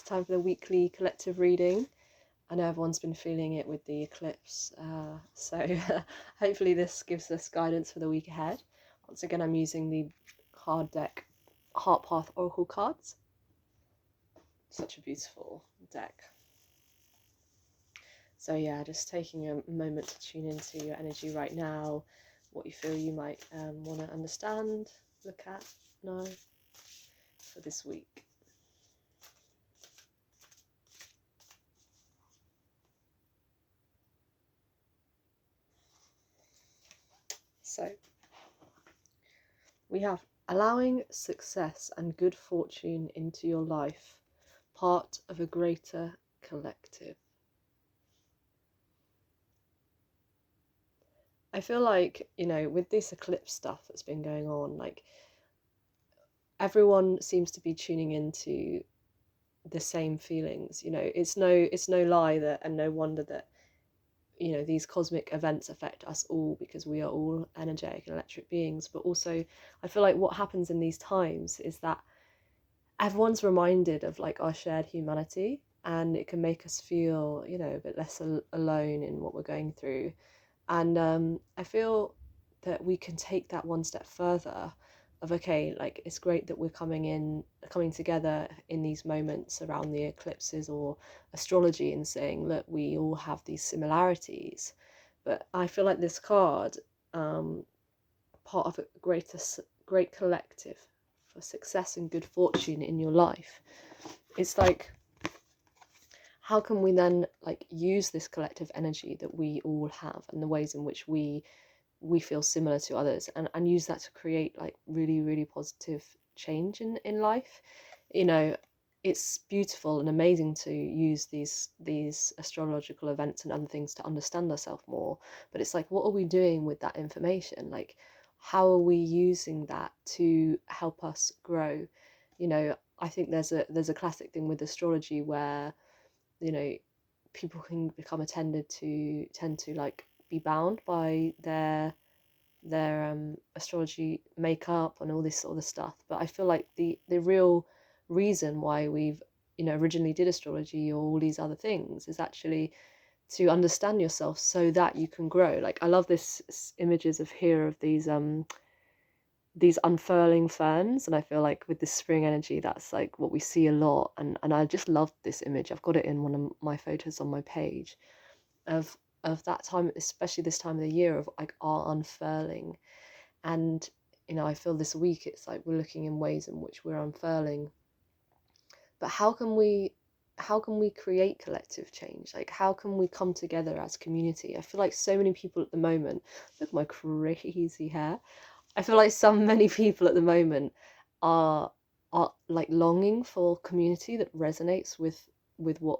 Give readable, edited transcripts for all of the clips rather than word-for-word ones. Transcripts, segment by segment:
time for the weekly collective reading. I know everyone's been feeling it with the eclipse, so hopefully this gives us guidance for the week ahead. Once again, I'm using the card deck Heart Path Oracle cards. Such a beautiful deck. So yeah, just taking a moment to tune into your energy right now, what you feel you might want to understand, look at, know for this week. So we have allowing success and good fortune into your life, part of a greater collective. I feel like, with this eclipse stuff that's been going on, like everyone seems to be tuning into the same feelings. It's no lie that, and no wonder that, these cosmic events affect us all, because we are all energetic and electric beings. But also I feel like what happens in these times is that everyone's reminded of like our shared humanity, and it can make us feel, a bit less alone in what we're going through. And I feel that we can take that one step further of, okay, like it's great that we're coming together in these moments around the eclipses or astrology and saying, look, we all have these similarities. But I feel like this card, part of a great collective for success and good fortune in your life, it's like, how can we then like use this collective energy that we all have and the ways in which we feel similar to others, and use that to create like really, really positive change in life. It's beautiful and amazing to use these astrological events and other things to understand ourselves more. But it's like, what are we doing with that information? Like, how are we using that to help us grow? I think there's a classic thing with astrology where, people can become tend to like be bound by their astrology makeup and all this sort of stuff. But I feel like the real reason why we've originally did astrology or all these other things is actually to understand yourself so that you can grow. Like, I love this images of here of these unfurling ferns, and I feel like with this spring energy, that's like what we see a lot. And I just love this image. I've got it in one of my photos on my page of that time, especially this time of the year, of like our unfurling. And I feel this week it's like we're looking in ways in which we're unfurling. But how can we create collective change? Like, how can we come together as community? I feel like so many people at the moment, look at my crazy hair, I feel like many people at the moment are like longing for community that resonates with what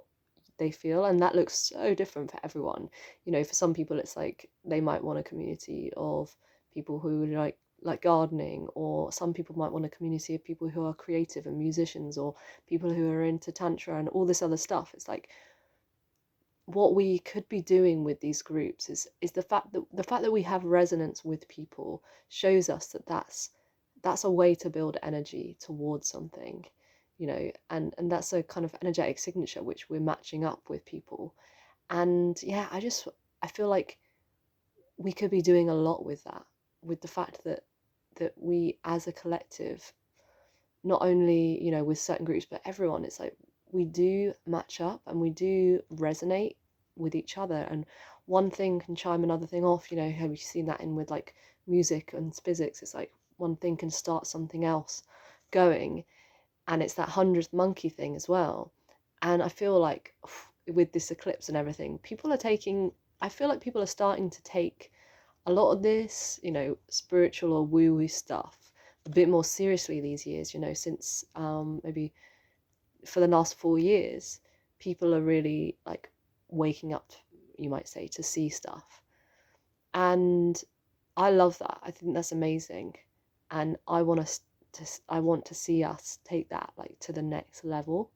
they feel, and that looks so different for everyone. For some people it's like they might want a community of people who like gardening, or some people might want a community of people who are creative and musicians, or people who are into tantra and all this other stuff. It's like, what we could be doing with these groups is the fact that we have resonance with people shows us that that's a way to build energy towards something, and that's a kind of energetic signature which we're matching up with people. And yeah, I feel like we could be doing a lot with that, with the fact that we as a collective, not only with certain groups but everyone, it's like we do match up and we do resonate with each other, and one thing can chime another thing off. Have you seen that in with like music and physics? It's like one thing can start something else going, and it's that 100th monkey thing as well. And I feel like with this eclipse and everything, I feel like people are starting to take a lot of this, spiritual or woo-woo stuff a bit more seriously these years, since maybe for the last 4 years, people are really like waking up, you might say, to see stuff. And I love that. I think that's amazing. And I want to see us take that like to the next level,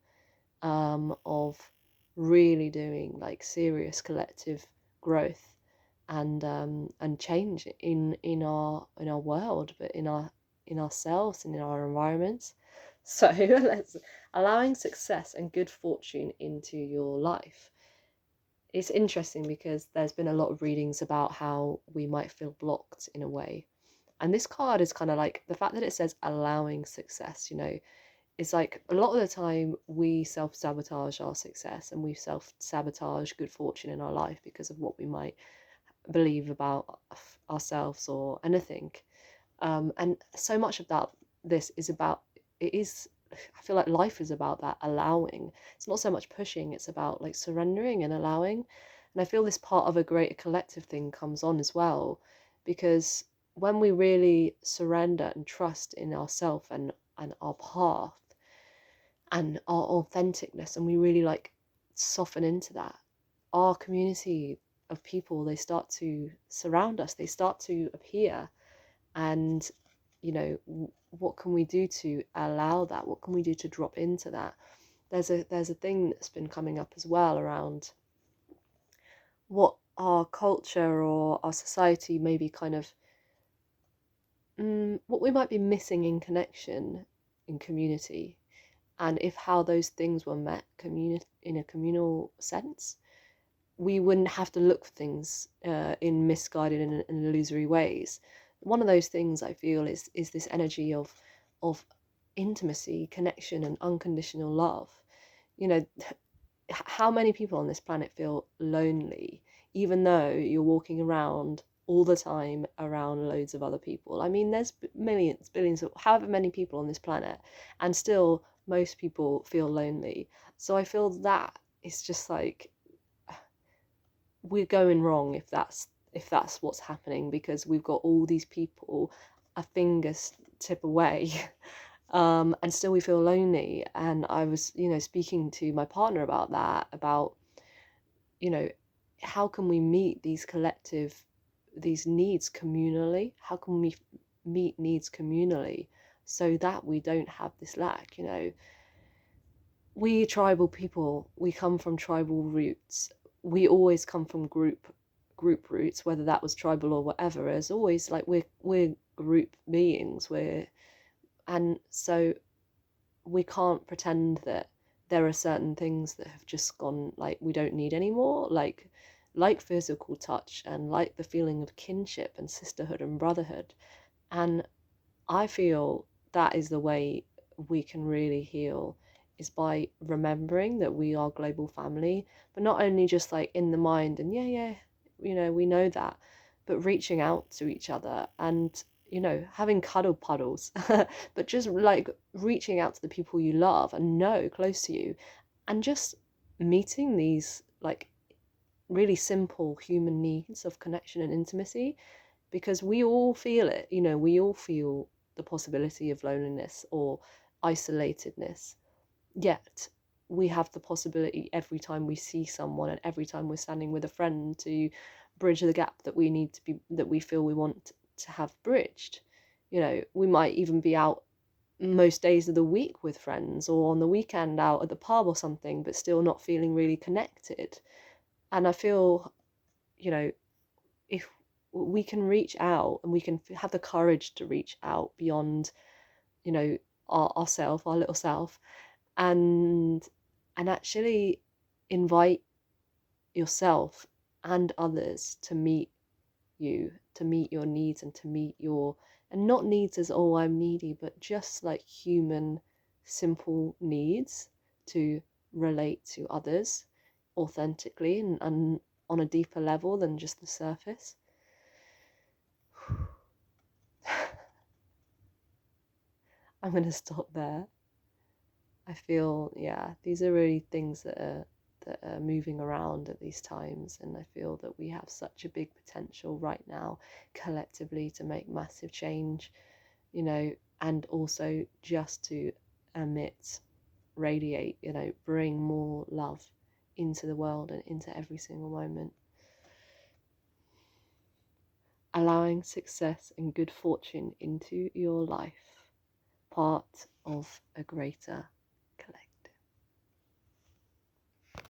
of really doing like serious collective growth and change in our world, but in ourselves and in our environments. So let's allowing success and good fortune into your life. It's interesting because there's been a lot of readings about how we might feel blocked in a way. And this card is kind of like the fact that it says allowing success, it's like a lot of the time we self sabotage our success and we self sabotage good fortune in our life because of what we might believe about ourselves or anything. And so much of this is about, it is, I feel like life is about that allowing. It's not so much pushing, it's about like surrendering and allowing. And I feel this part of a greater collective thing comes on as well, because when we really surrender and trust in ourself and our path and our authenticness, and we really like soften into that, our community of people, they start to surround us, they start to appear. And what can we do to allow that? What can we do to drop into that? There's a thing that's been coming up as well around what our culture or our society may be kind of what we might be missing in connection, in community, and if how those things were met in a communal sense, we wouldn't have to look for things in misguided and illusory ways. One of those things I feel is this energy of intimacy, connection, and unconditional love. You know, how many people on this planet feel lonely, even though you're walking around all the time around loads of other people? I mean, there's millions, billions of however many people on this planet, and still most people feel lonely. So I feel that it's just like we're going wrong if that's what's happening, because we've got all these people a finger's tip away. And still we feel lonely. And I was speaking to my partner about that, about you know how can we meet these needs communally, how can we meet needs communally so that we don't have this lack. We tribal people, we come from tribal roots. We always come from group roots, whether that was tribal or whatever. As always, like we're group beings. And so we can't pretend that there are certain things that have just gone, like, we don't need anymore, like physical touch and like the feeling of kinship and sisterhood and brotherhood. And I feel that is the way we can really heal, is by remembering that we are global family, but not only just like in the mind and yeah, we know that, but reaching out to each other and having cuddle puddles, but just like reaching out to the people you love and know close to you, and just meeting these like really simple human needs of connection and intimacy, because we all feel it. We all feel the possibility of loneliness or isolatedness. Yet we have the possibility every time we see someone and every time we're standing with a friend to bridge the gap that we feel we want to have bridged. We might even be out most days of the week with friends, or on the weekend out at the pub or something, but still not feeling really connected. And I feel, if we can reach out and we can have the courage to reach out beyond, you know, our little self, and actually invite yourself and others to meet your needs, and to meet your, and not needs as, oh, I'm needy, but just like human simple needs to relate to others authentically and on a deeper level than just the surface. I'm going to stop there. I feel, yeah, these are really things that are moving around at these times, and I feel that we have such a big potential right now collectively to make massive change, and also just to emit, radiate, bring more love into the world and into every single moment. Allowing success and good fortune into your life, part of a greater collective.